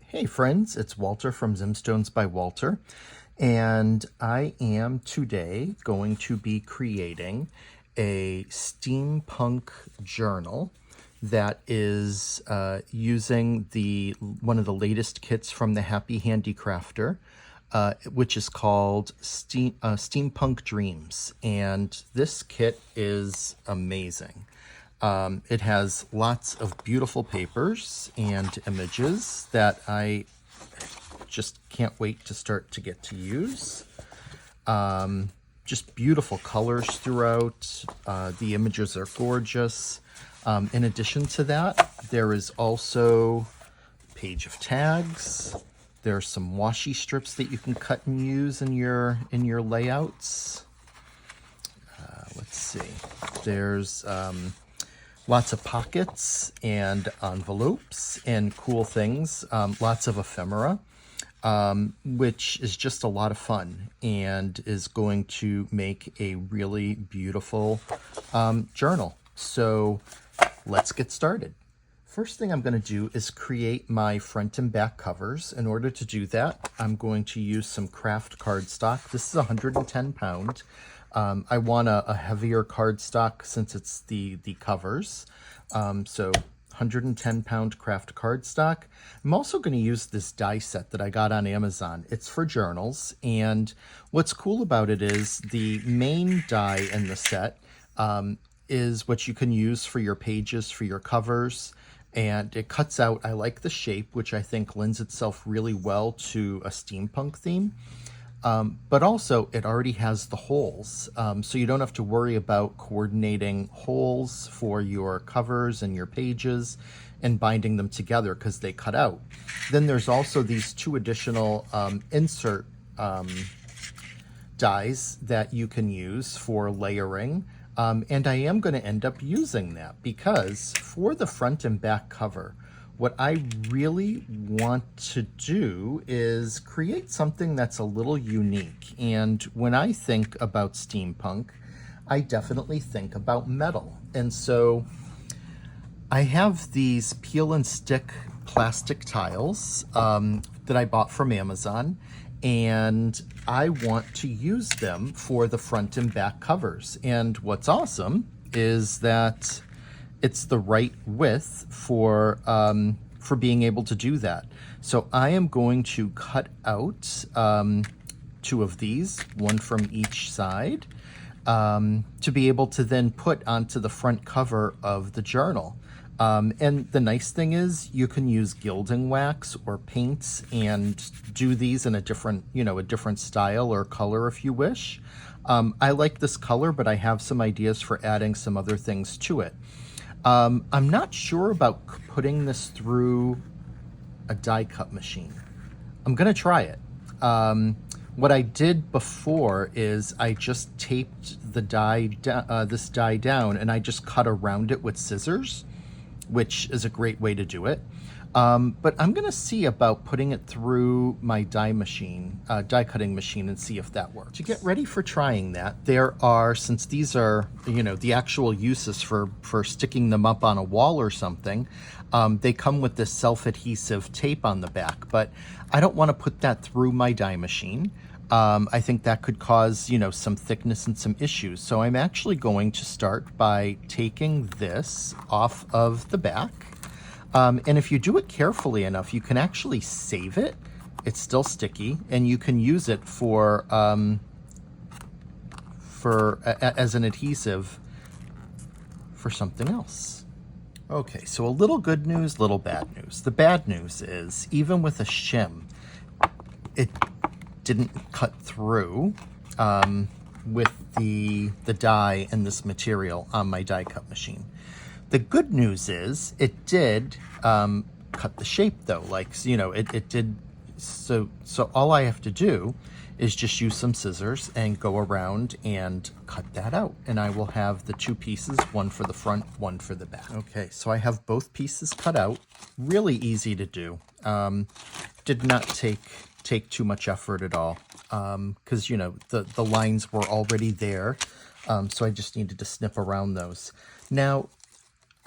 Hey friends, it's Walter from Zimstones by Walter, and I am today going to be creating a steampunk journal that is using one of the latest kits from the Happy Handicrafter, which is called Steampunk Dreams, and this kit is amazing. It has lots of beautiful papers and images that I just can't wait to start to get to use. Just beautiful colors throughout. The images are gorgeous. In addition to that, there is also a page of tags. There are some washi strips that you can cut and use in your layouts. Let's see. There's lots of pockets and envelopes and cool things, lots of ephemera, which is just a lot of fun and is going to make a really beautiful journal. So let's get started. First thing I'm going to do is create my front and back covers. In order to do that, I'm going to use some craft cardstock. This is 110 pound. I want a heavier cardstock since it's the covers. So 110 pound craft cardstock. I'm also going to use this die set that I got on Amazon. It's for journals, and what's cool about it is the main die in the set is what you can use for your pages, for your covers, and it cuts out. I like the shape, which I think lends itself really well to a steampunk theme. But also it already has the holes, so you don't have to worry about coordinating holes for your covers and your pages and binding them together because they cut out. Then there's also these two additional insert dies that you can use for layering, and I am going to end up using that because for the front and back cover, what I really want to do is create something that's a little unique. And when I think about steampunk, I definitely think about metal. And so I have these peel and stick plastic tiles that I bought from Amazon, and I want to use them for the front and back covers. And what's awesome is that it's the right width for being able to do that. So I am going to cut out two of these, one from each side, to be able to then put onto the front cover of the journal. And the nice thing is you can use gilding wax or paints and do these in a different style or color if you wish. I like this color, but I have some ideas for adding some other things to it. I'm not sure about putting this through a die cut machine. I'm going to try it. What I did before is I just taped the this die down, and I just cut around it with scissors, which is a great way to do it. But I'm going to see about putting it through my die cutting machine and see if that works. To get ready for trying that, there are, since these are, the actual uses for sticking them up on a wall or something, they come with this self-adhesive tape on the back, but I don't want to put that through my die machine. I think that could cause, some thickness and some issues. So I'm actually going to start by taking this off of the back. And if you do it carefully enough, you can actually save it. It's still sticky, and you can use it as an adhesive for something else. Okay, so a little good news, little bad news. The bad news is, even with a shim, it didn't cut through with the die and this material on my die cut machine. The good news is it did cut the shape though, it did. So all I have to do is just use some scissors and go around and cut that out. And I will have the two pieces, one for the front, one for the back. Okay, so I have both pieces cut out. Really easy to do. Did not take too much effort at all because, the lines were already there. So I just needed to snip around those. Now,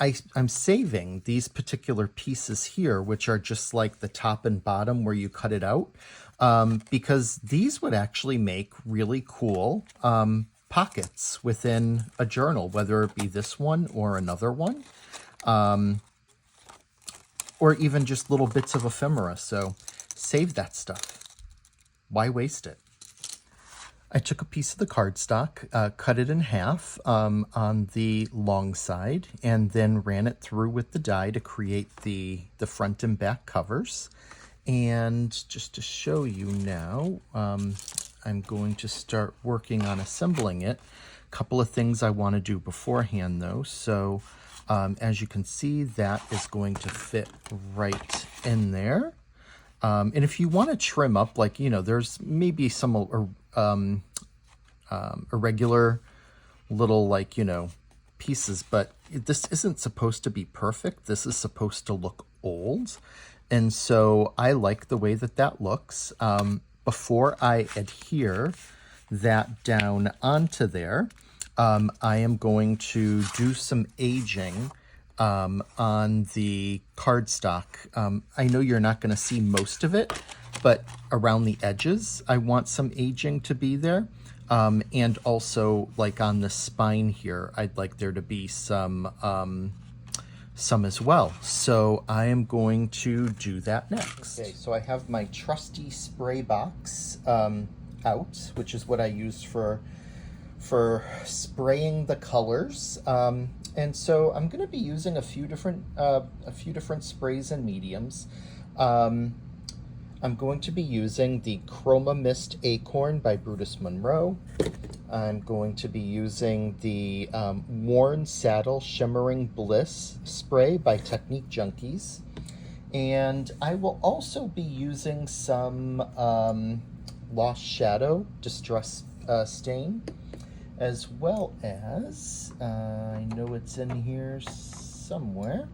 I'm saving these particular pieces here, which are just like the top and bottom where you cut it out, because these would actually make really cool pockets within a journal, whether it be this one or another one, or even just little bits of ephemera. So save that stuff. Why waste it? I took a piece of the cardstock, cut it in half on the long side, and then ran it through with the die to create the front and back covers. And just to show you now, I'm going to start working on assembling it. A couple of things I want to do beforehand though. So as you can see, that is going to fit right in there. And if you want to trim up, like, you know, there's maybe some irregular little, like, you know, pieces, but this isn't supposed to be perfect. This is supposed to look old. And so I like the way that that looks. Before I adhere that down onto there, I am going to do some aging on the cardstock. I know you're not going to see most of it, but around the edges, I want some aging to be there. And also, like on the spine here, I'd like there to be some as well. So I am going to do that next. Okay, so I have my trusty spray box out, which is what I use for spraying the colors. And so I'm going to be using a few different sprays and mediums. I'm going to be using the Chroma Mist Acorn by Brutus Monroe. I'm going to be using the Worn Saddle Shimmering Bliss spray by Technique Junkies. And I will also be using some Lost Shadow Distress Stain, as well as, I know it's in here somewhere.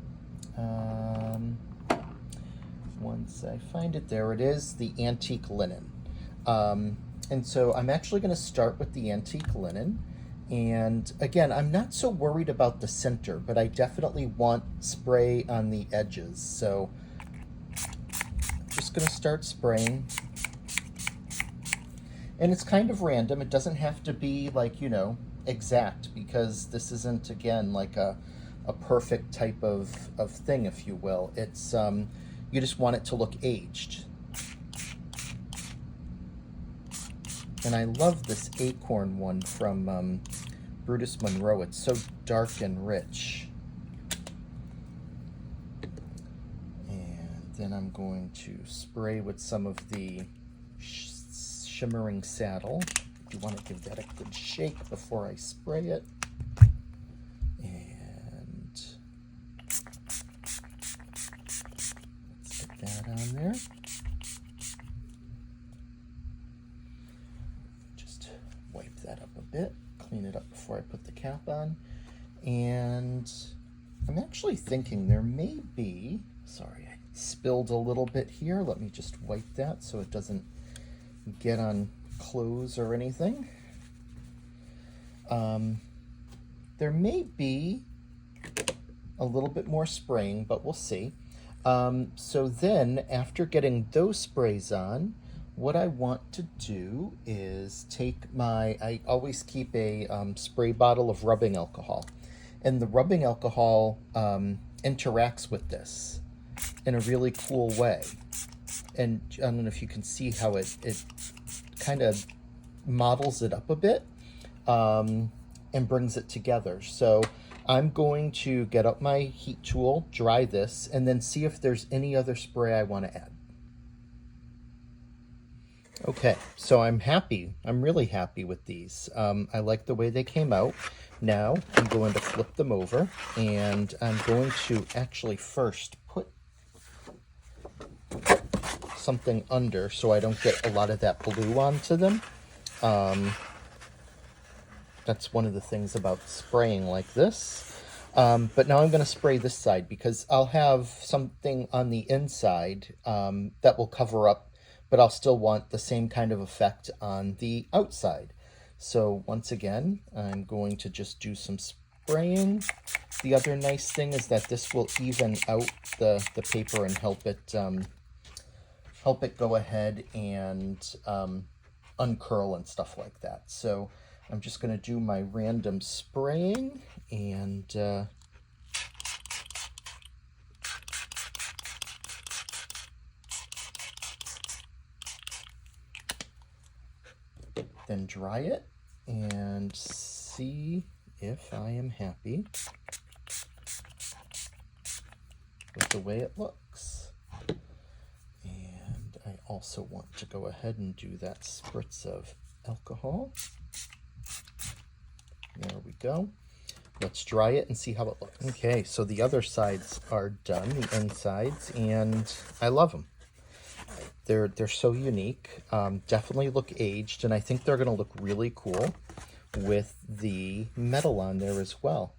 Once I find it, there it is, the Antique Linen. And so I'm actually going to start with the Antique Linen. And again, I'm not so worried about the center, but I definitely want spray on the edges. So I'm just going to start spraying. And it's kind of random. It doesn't have to be, like, you know, exact, because this isn't, again, like a perfect type of thing, if you will. It's you just want it to look aged. And I love this acorn one from Brutus Monroe. It's so dark and rich. And then I'm going to spray with some of the Shimmering Saddle. You want to give that a good shake before I spray it. And let's get that on there. Just wipe that up a bit, clean it up before I put the cap on. And I'm actually thinking there may be, sorry, I spilled a little bit here. Let me just wipe that so it doesn't get on clothes or anything. There may be a little bit more spraying, but we'll see. So then, after getting those sprays on, what I want to do is take I always keep a spray bottle of rubbing alcohol. And the rubbing alcohol interacts with this in a really cool way. And I don't know if you can see how it kind of models it up a bit and brings it together. So I'm going to get up my heat tool, dry this, and then see if there's any other spray I want to add. Okay, so I'm happy. I'm really happy with these. I like the way they came out. Now I'm going to flip them over, and I'm going to actually first put something under so I don't get a lot of that blue onto them. That's one of the things about spraying like this. But now I'm going to spray this side because I'll have something on the inside that will cover up, but I'll still want the same kind of effect on the outside. So once again, I'm going to just do some spraying. The other nice thing is that this will even out the paper and help it go ahead and uncurl and stuff like that. So I'm just going to do my random spraying and then dry it and see if I am happy with the way it looks. And I also want to go ahead and do that spritz of alcohol. There we go. Let's dry it and see how it looks. Okay, so the other sides are done, the insides, and I love them. They're so unique. Definitely look aged, and I think they're going to look really cool with the metal on there as well.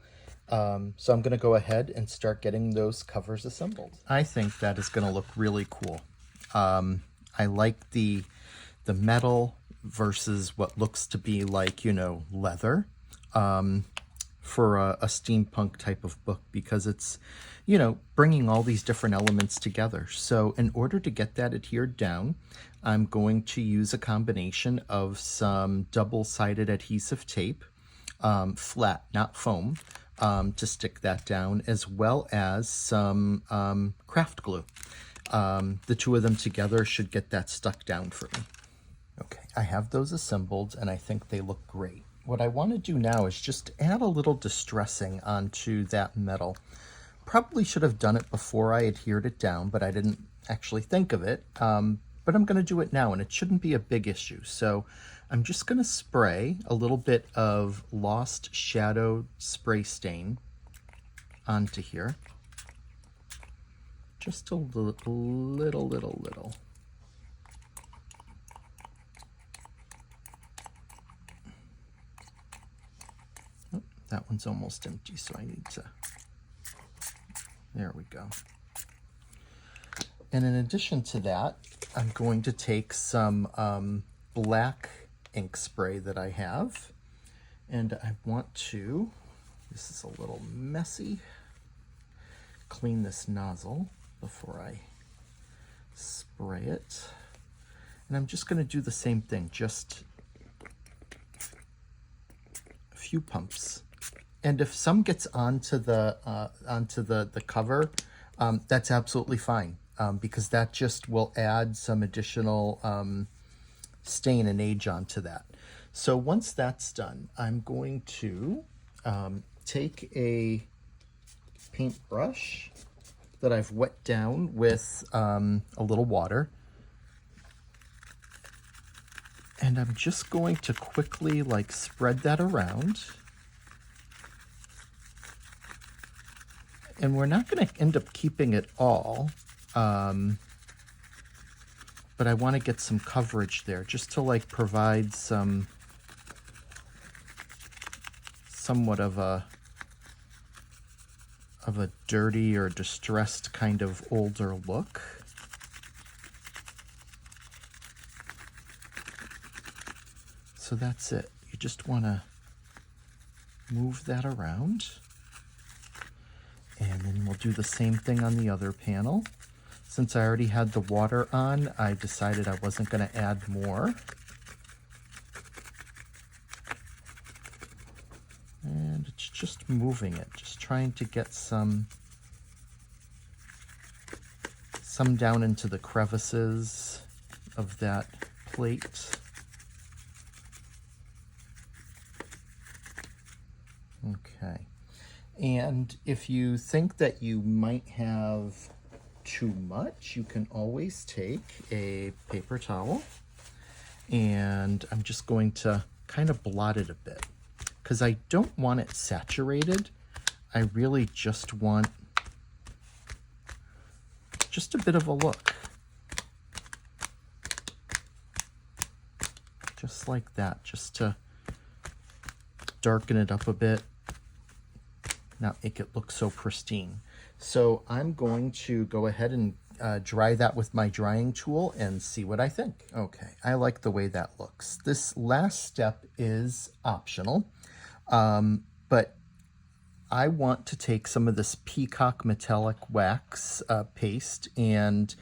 So I'm going to go ahead and start getting those covers assembled. I think that is going to look really cool. I like the metal versus what looks to be like, you know, leather for a steampunk type of book, because it's, you know, bringing all these different elements together. So in order to get that adhered down, I'm going to use a combination of some double-sided adhesive tape, flat, not foam, to stick that down, as well as some craft glue. The two of them together should get that stuck down for me. Okay, I have those assembled and I think they look great. What I want to do now is just add a little distressing onto that metal. Probably should have done it before I adhered it down, but I didn't actually think of it. But I'm going to do it now, and it shouldn't be a big issue. So I'm just going to spray a little bit of Lost Shadow spray stain onto here. Just a little. Oh, that one's almost empty, so I need to... There we go. And in addition to that, I'm going to take some black ink spray that I have, and I want to, this is a little messy, clean this nozzle before I spray it. And I'm just going to do the same thing, just a few pumps. And if some gets onto the cover, that's absolutely fine, because that just will add some additional stain and age onto that. So once that's done, I'm going to take a paintbrush that I've wet down with a little water, and I'm just going to quickly like spread that around. And we're not going to end up keeping it all, but I want to get some coverage there just to like provide somewhat of a dirty or distressed kind of older look. So that's it. You just want to move that around. And then we'll do the same thing on the other panel. Since I already had the water on, I decided I wasn't going to add more. And it's just moving it, just trying to get some down into the crevices of that plate. Okay. And if you think that you might have too much, you can always take a paper towel, and I'm just going to kind of blot it a bit, because I don't want it saturated. I really just want just a bit of a look. Just like that, just to darken it up a bit. Not make it look so pristine. So I'm going to go ahead and dry that with my drying tool and see what I think. Okay, I like the way that looks. This last step is optional, but I want to take some of this peacock metallic wax paste and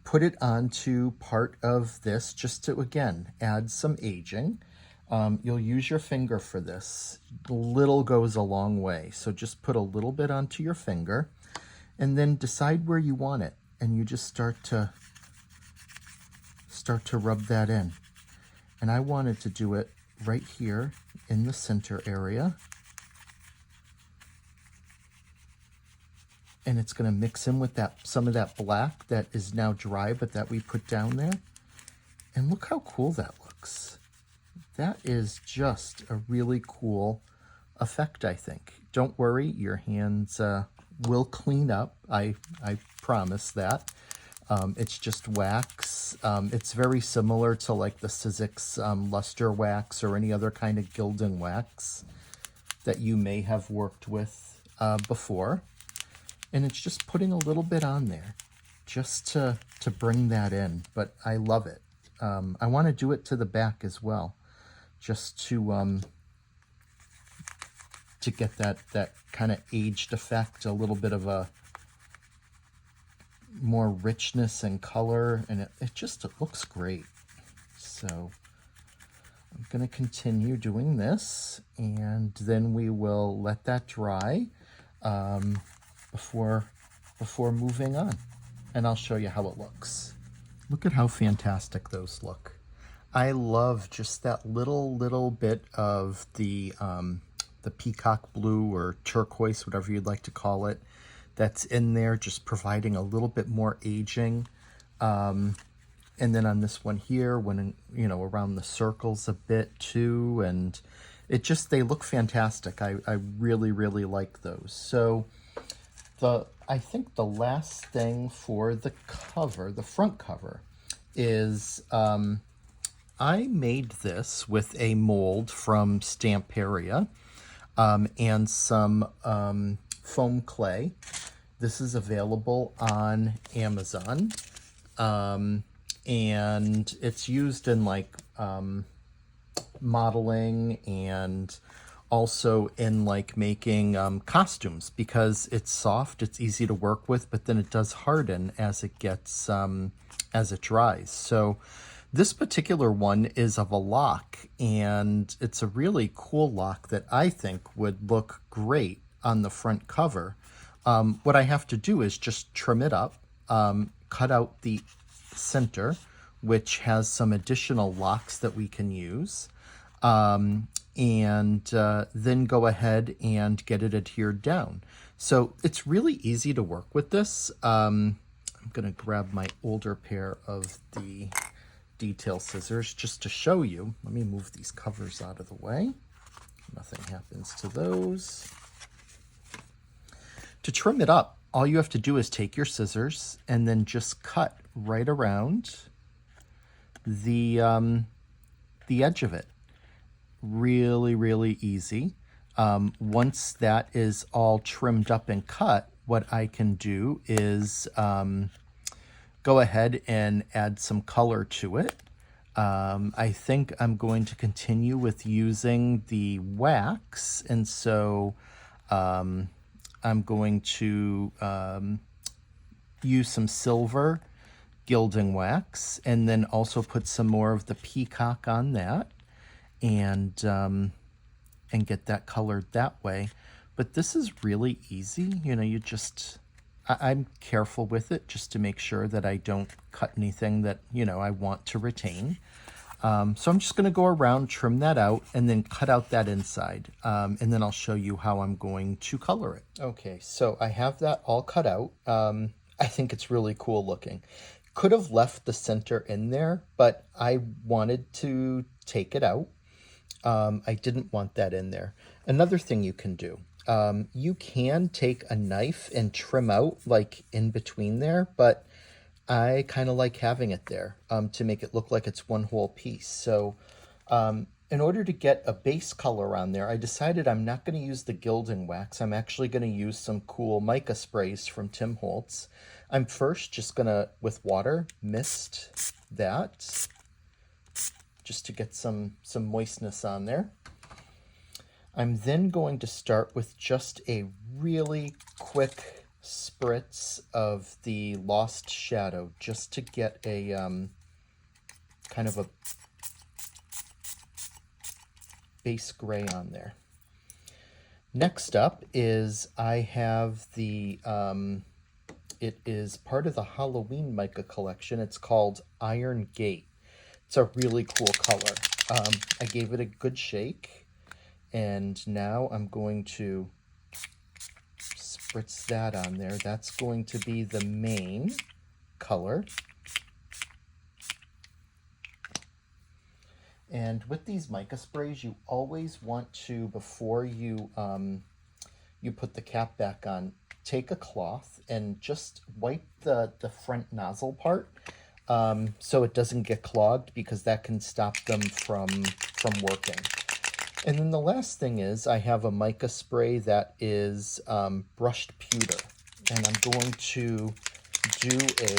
put it onto part of this just to, again, add some aging. You'll use your finger for this. Little goes a long way. So just put a little bit onto your finger and then decide where you want it. And you just start to rub that in. And I wanted to do it right here in the center area. And it's going to mix in with some of that black that is now dry, but that we put down there. And look how cool that looks. That is just a really cool effect, I think. Don't worry, your hands will clean up. I promise that. It's just wax. It's very similar to like the Sizzix luster wax or any other kind of gilding wax that you may have worked with before. And it's just putting a little bit on there just to bring that in. But I love it. I want to do it to the back as well, just to get that kind of aged effect, a little bit of a more richness and color, and it looks great. So I'm going to continue doing this, and then we will let that dry before moving on, and I'll show you how it looks. Look at how fantastic those look. I love just that little bit of the peacock blue or turquoise, whatever you'd like to call it, that's in there, just providing a little bit more aging. And then on this one here, when, you know, around the circles a bit too, and they look fantastic. I really like those. So I think the last thing for the cover, the front cover, is I made this with a mold from Stamperia and some foam clay. This is available on Amazon, and it's used in like modeling and also in like making costumes, because it's soft, it's easy to work with, but then it does harden as it gets as it dries. So this particular one is of a lock, and it's a really cool lock that I think would look great on the front cover. What I have to do is just trim it up, cut out the center, which has some additional locks that we can use, and then go ahead and get it adhered down. So it's really easy to work with this. I'm going to grab my older pair of the detail scissors just to show you. Let me move these covers out of the way. Nothing happens to those. To trim it up, all you have to do is take your scissors and then just cut right around the edge of it. Really easy. Once that is all trimmed up and cut, what I can do is go ahead and add some color to it. I think I'm going to continue with using the wax, and so I'm going to use some silver gilding wax, and then also put some more of the peacock on that, and get that colored that way. But this is really easy. You know, I'm careful with it just to make sure that I don't cut anything that, you know, I want to retain. So I'm just going to go around, trim that out, and then cut out that inside. And then I'll show you how I'm going to color it. Okay, so I have that all cut out. I think it's really cool looking. Could have left the center in there, but I wanted to take it out. I didn't want that in there. Another thing you can do, you can take a knife and trim out like in between there, but I kind of like having it there to make it look like it's one whole piece. So in order to get a base color on there, I decided I'm not going to use the gilding wax. I'm actually going to use some cool mica sprays from Tim Holtz. I'm first just going to, with water, mist that just to get some moistness on there. I'm then going to start with just a really quick spritz of the Lost Shadow, just to get a kind of a base gray on there. Next up is I have the, it is part of the Halloween mica collection. It's called Iron Gate. It's a really cool color. I gave it a good shake, and now I'm going to spritz that on there. That's going to be the main color. And with these mica sprays, you always want to, before you you put the cap back on, take a cloth and just wipe the front nozzle part so it doesn't get clogged, because that can stop them from working. And then the last thing is I have a mica spray that is brushed pewter, and I'm going to do a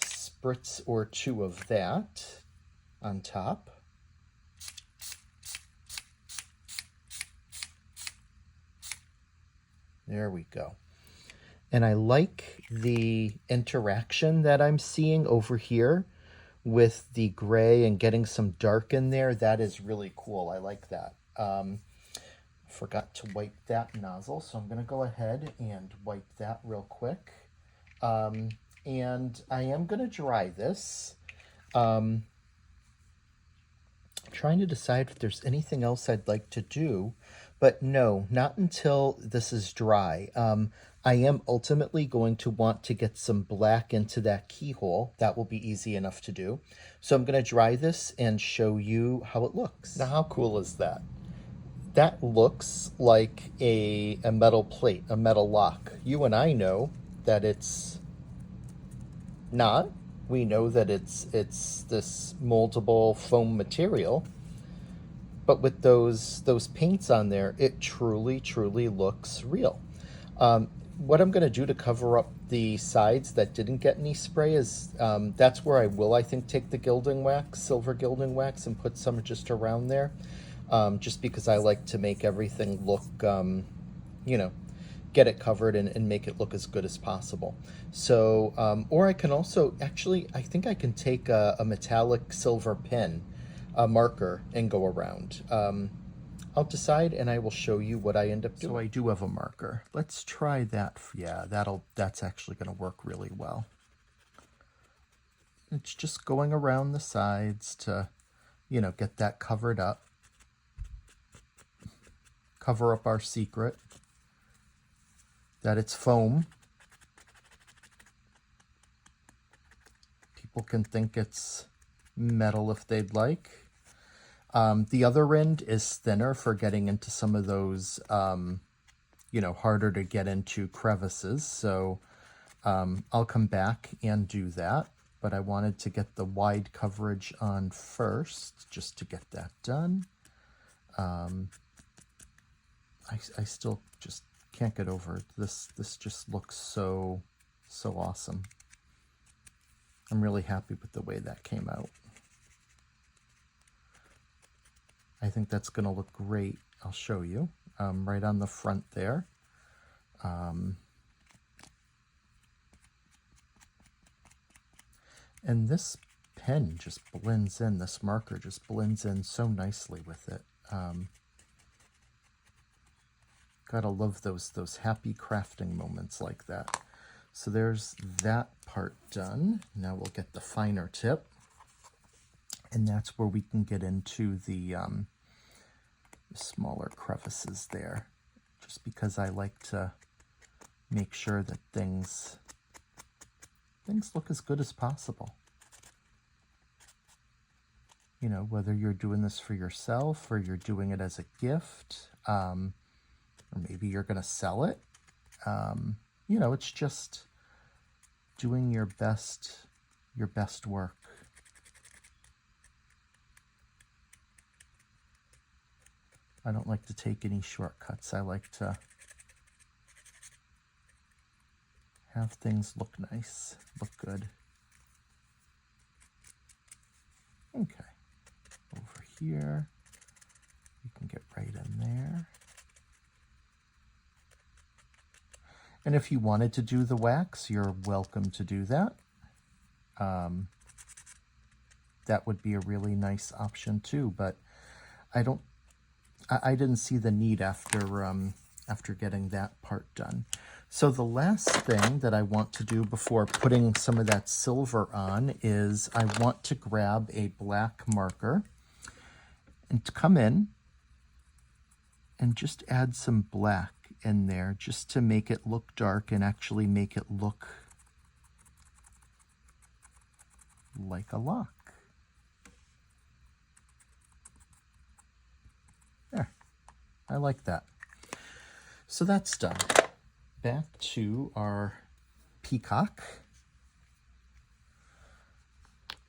spritz or two of that on top. There we go. And I like the interaction that I'm seeing over here with the gray and getting some dark in there. That is really cool. I like that. Forgot to wipe that nozzle, so I'm going to go ahead and wipe that real quick. And I am going to dry this. I'm trying to decide if there's anything else I'd like to do, but no, not until this is dry. I am ultimately going to want to get some black into that keyhole. That will be easy enough to do. So I'm going to dry this and show you how it looks. Now, how cool is that? That looks like a metal plate, a metal lock. You and I know that it's not. We know that it's this moldable foam material. But with those paints on there, it truly looks real. What I'm going to do to cover up the sides that didn't get any spray is, that's where I will, I think, take the gilding wax, silver gilding wax, and put some just around there, just because I like to make everything look, you know, get it covered and make it look as good as possible. So, or I can also, actually, I think I can take a metallic silver pen, a marker, and go around. I'll decide, and I will show you what I end up doing. So I do have a marker. Let's try that. Yeah, that's actually going to work really well. It's just going around the sides to, you know, get that covered up. Cover up our secret that it's foam. People can think it's metal if they'd like. The other end is thinner for getting into some of those, you know, harder to get into crevices. So I'll come back and do that. But I wanted to get the wide coverage on first, just to get that done. I still just can't get over it. This just looks so awesome. I'm really happy with the way that came out. I think that's going to look great. I'll show you right on the front there. And this pen just blends in, this marker just blends in so nicely with it. Gotta love those happy crafting moments like that. So there's that part done. Now we'll get the finer tip. And that's where we can get into the smaller crevices there, just because I like to make sure that things look as good as possible. You know, whether you're doing this for yourself or you're doing it as a gift, or maybe you're going to sell it. You know, it's just doing your best work. I don't like to take any shortcuts. I like to have things look nice, look good. Okay, over here, you can get right in there. And if you wanted to do the wax, you're welcome to do that. That would be a really nice option too, but I didn't see the need after getting that part done. So the last thing that I want to do before putting some of that silver on is I want to grab a black marker and to come in and just add some black in there just to make it look dark and actually make it look like a lock. There, I like that. So that's done. Back to our peacock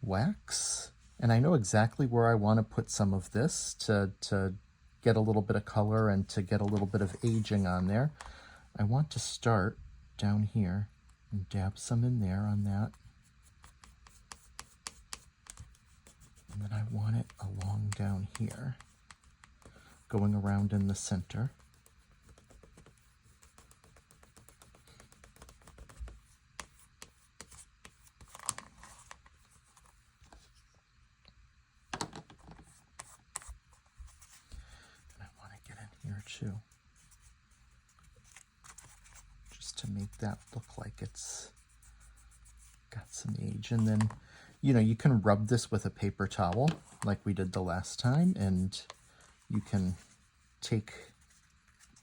wax. And I know exactly where I want to put some of this to get a little bit of color and to get a little bit of aging on there. I want to start down here and dab some in there on that. And then I want it along down here, going around in the center. Too, just to make that look like it's got some age. And then, you know, you can rub this with a paper towel like we did the last time, and you can take,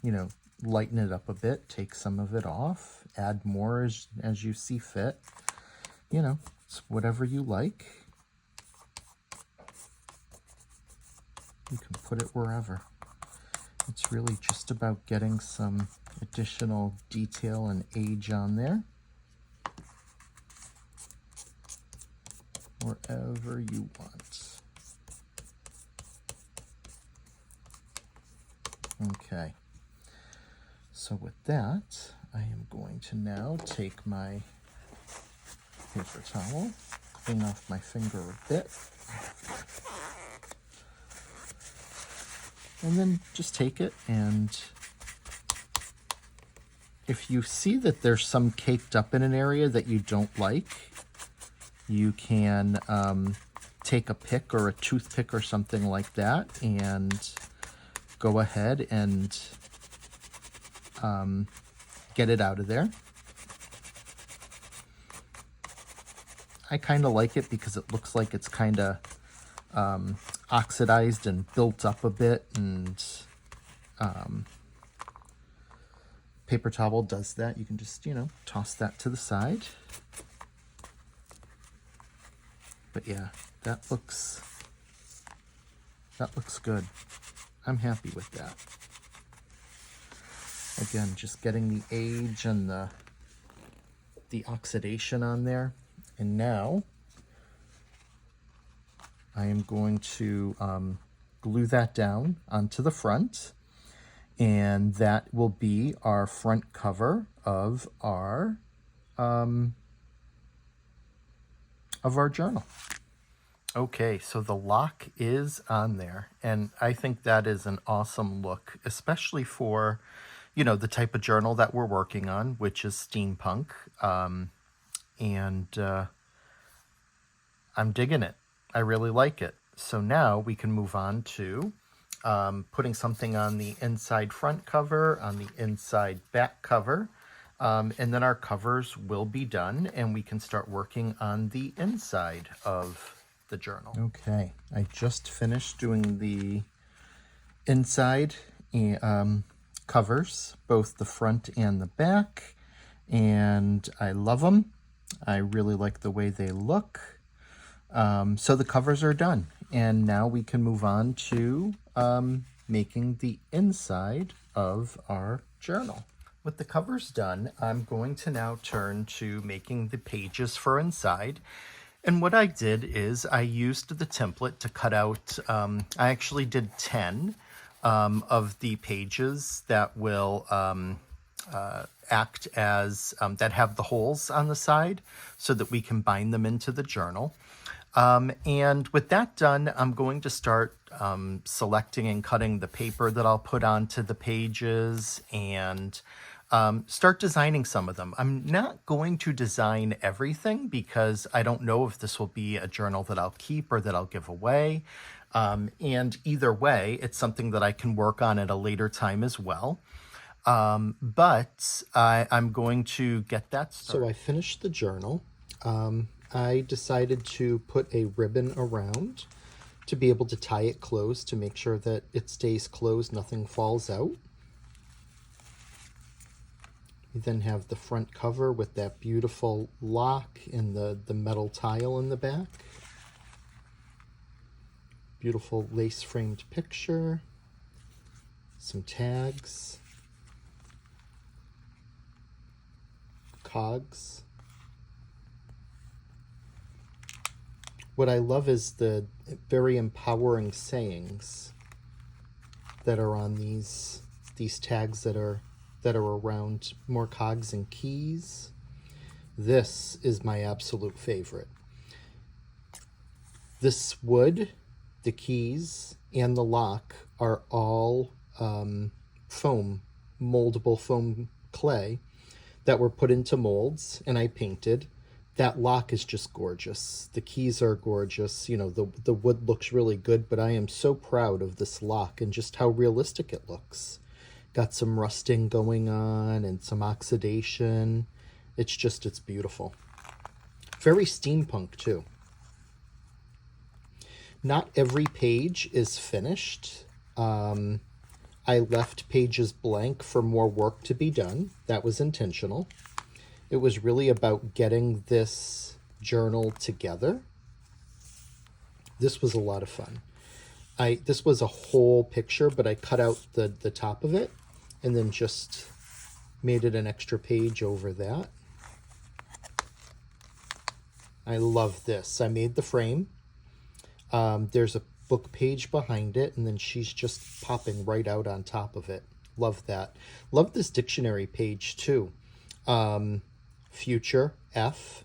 you know, lighten it up a bit, take some of it off, add more as you see fit. You know, it's whatever you like. You can put it wherever. It's really just about getting some additional detail and age on there. Wherever you want. Okay. So with that, I am going to now take my paper towel, clean off my finger a bit. And then just take it, and if you see that there's some caked up in an area that you don't like, you can take a pick or a toothpick or something like that and go ahead and get it out of there. I kind of like it because it looks like it's kind of oxidized and built up a bit, and paper towel does that. You can just, you know, toss that to the side. But yeah, that looks good. I'm happy with that. Again, just getting the age and the oxidation on there. And now I am going to glue that down onto the front, and that will be our front cover of our journal. Okay, so the lock is on there, and I think that is an awesome look, especially for, you know, the type of journal that we're working on, which is steampunk, and I'm digging it. I really like it. So now we can move on to putting something on the inside front cover, on the inside back cover, and then our covers will be done, and we can start working on the inside of the journal. Okay, I just finished doing the inside covers, both the front and the back, and I love them. I really like the way they look. So the covers are done, and now we can move on to making the inside of our journal. With the covers done, I'm going to now turn to making the pages for inside. And what I did is I used the template to cut out, I actually did 10 of the pages that will act as, that have the holes on the side so that we can bind them into the journal. And with that done, I'm going to start selecting and cutting the paper that I'll put onto the pages, and start designing some of them. I'm not going to design everything because I don't know if this will be a journal that I'll keep or that I'll give away. And either way, it's something that I can work on at a later time as well. But I'm going to get that started. So I finished the journal. I decided to put a ribbon around to be able to tie it closed to make sure that it stays closed, nothing falls out. You then have the front cover with that beautiful lock and the metal tile in the back. Beautiful lace framed picture. Some tags. Cogs. What I love is the very empowering sayings that are on these tags that are around more cogs and keys. This is my absolute favorite. This wood, the keys, and the lock are all foam, moldable foam clay that were put into molds, and I painted. That lock is just gorgeous. The keys are gorgeous. You know, the wood looks really good, but I am so proud of this lock and just how realistic it looks. Got some rusting going on and some oxidation. It's beautiful. Very steampunk too. Not every page is finished. I left pages blank for more work to be done. That was intentional. It was really about getting this journal together. This was a lot of fun. This was a whole picture, but I cut out the top of it and then just made it an extra page over that. I love this. I made the frame. There's a book page behind it, and then she's just popping right out on top of it. Love that. Love this dictionary page too. Future, F.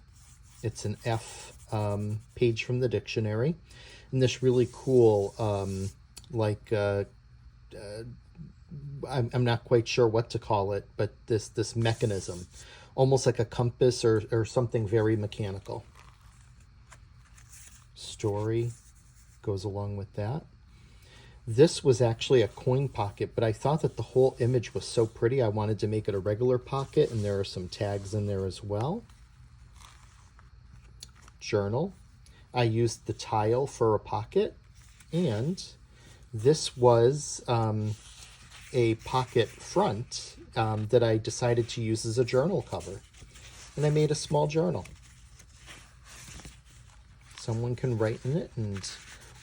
It's an F page from the dictionary. And this really cool, I'm not quite sure what to call it, but this mechanism, almost like a compass or something very mechanical. Story goes along with that. This was actually a coin pocket, but I thought that the whole image was so pretty, I wanted to make it a regular pocket, and there are some tags in there as well. Journal. I used the tile for a pocket, and this was a pocket front that I decided to use as a journal cover. And I made a small journal. Someone can write in it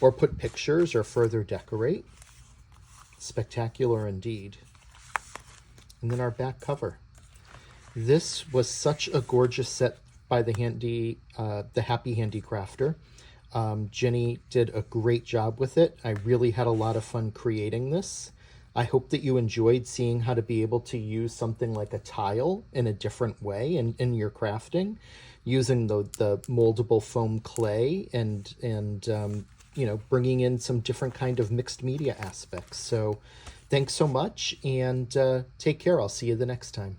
or put pictures or further decorate. Spectacular indeed. And then our back cover. This was such a gorgeous set by the Happy Handicrafter. Jenny did a great job with it. I really had a lot of fun creating this. I hope that you enjoyed seeing how to be able to use something like a tile in a different way in your crafting, using the moldable foam clay and bringing in some different kind of mixed media aspects. So thanks so much, and take care. I'll see you the next time.